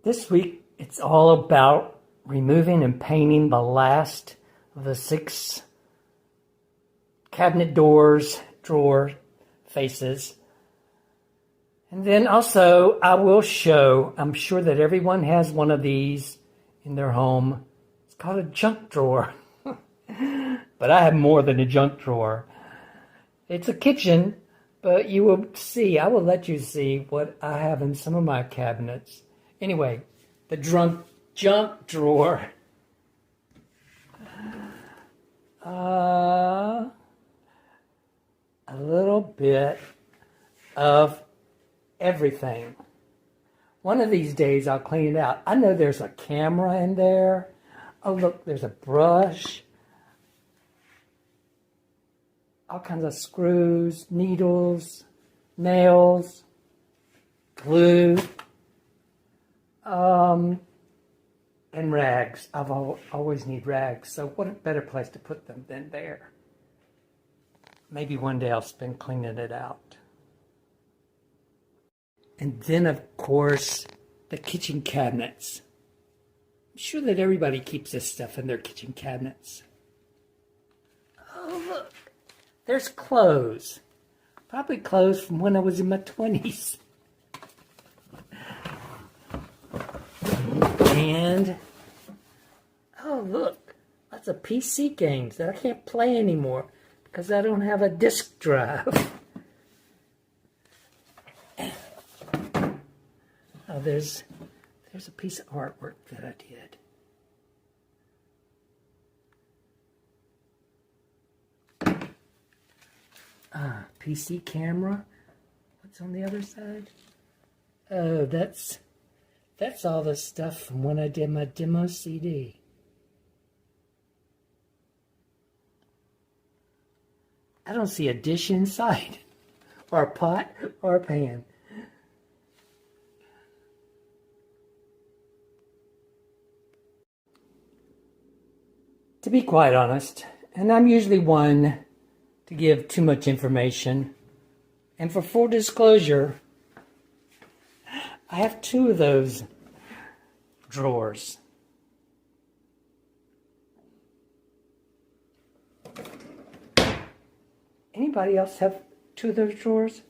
This week, it's all about removing and painting the last of the 6 cabinet doors, drawer faces. And then also, I will show, I'm sure that everyone has one of these in their home. It's called a junk drawer. But I have more than a junk drawer. It's a kitchen, but you will see, I will let you see what I have in some of my cabinets. Anyway, the junk drawer. A little bit of everything. One of these days I'll clean it out. I know there's a camera in there. Oh look, there's a brush. All kinds of screws, needles, nails, glue, and rags. I've always need rags, so what a better place to put them than there. Maybe one day I'll spend cleaning it out. And then, of course, the kitchen cabinets. I'm sure that everybody keeps this stuff in their kitchen cabinets. Oh, look. There's clothes. Probably clothes from when I was in my 20s. And, oh, look. Lots of PC games that I can't play anymore because I don't have a disk drive. Oh, there's a piece of artwork that I did. PC camera. What's on the other side? Oh, that's all the stuff from when I did my demo CD. I don't see a dish inside, or a pot, or a pan. To be quite honest, and I'm usually one to give too much information, and for full disclosure, I have 2 of those drawers. Anybody else have 2 of those drawers?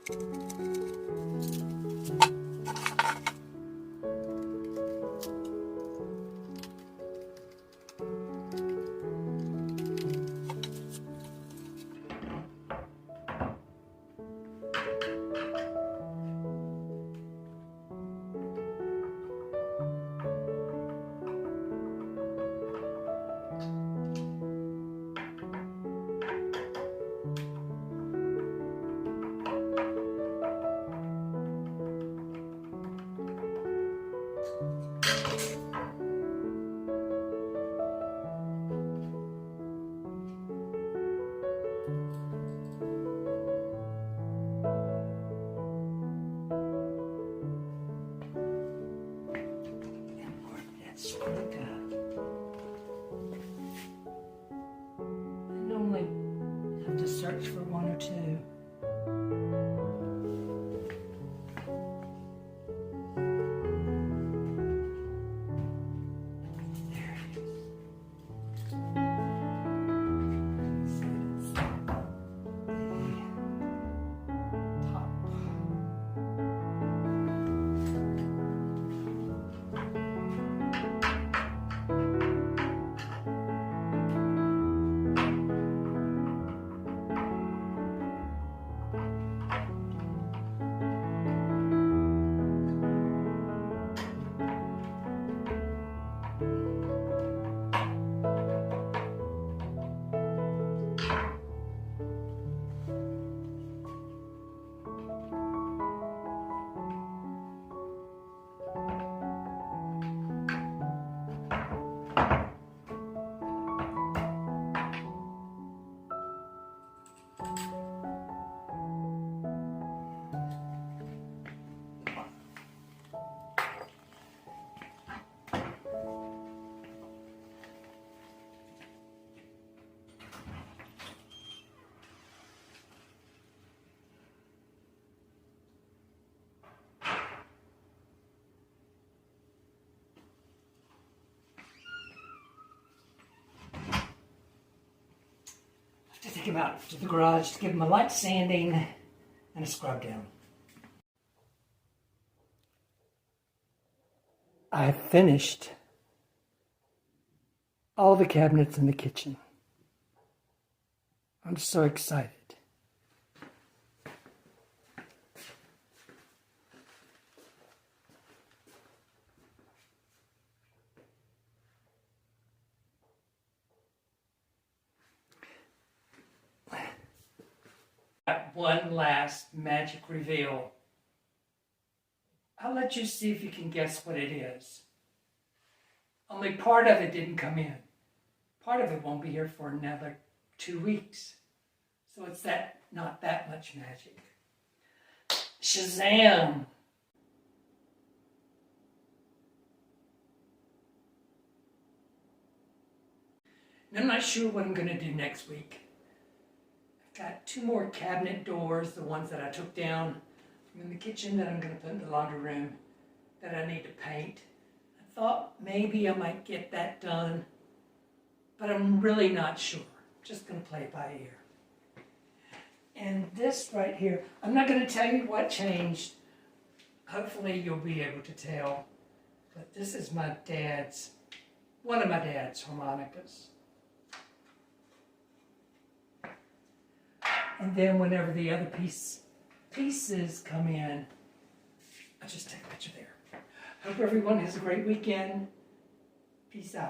I normally have to search for one or two. There it is. It's the top. To take him out to the garage to give him a light sanding and a scrub down. I have finished all the cabinets in the kitchen. I'm so excited. One last magic reveal. I'll let you see if you can guess what it is. Only part of it didn't come in. Part of it won't be here for another 2 weeks. So it's not that much magic. Shazam! And I'm not sure what I'm going to do next week. Got 2 more cabinet doors, the ones that I took down from the kitchen that I'm going to put in the laundry room that I need to paint. I thought maybe I might get that done, but I'm really not sure. Just going to play it by ear. And this right here, I'm not going to tell you what changed. Hopefully you'll be able to tell. But this is my dad's, one of my dad's harmonicas. And then whenever the other pieces come in, I just take a picture there. Hope everyone has a great weekend. Peace out.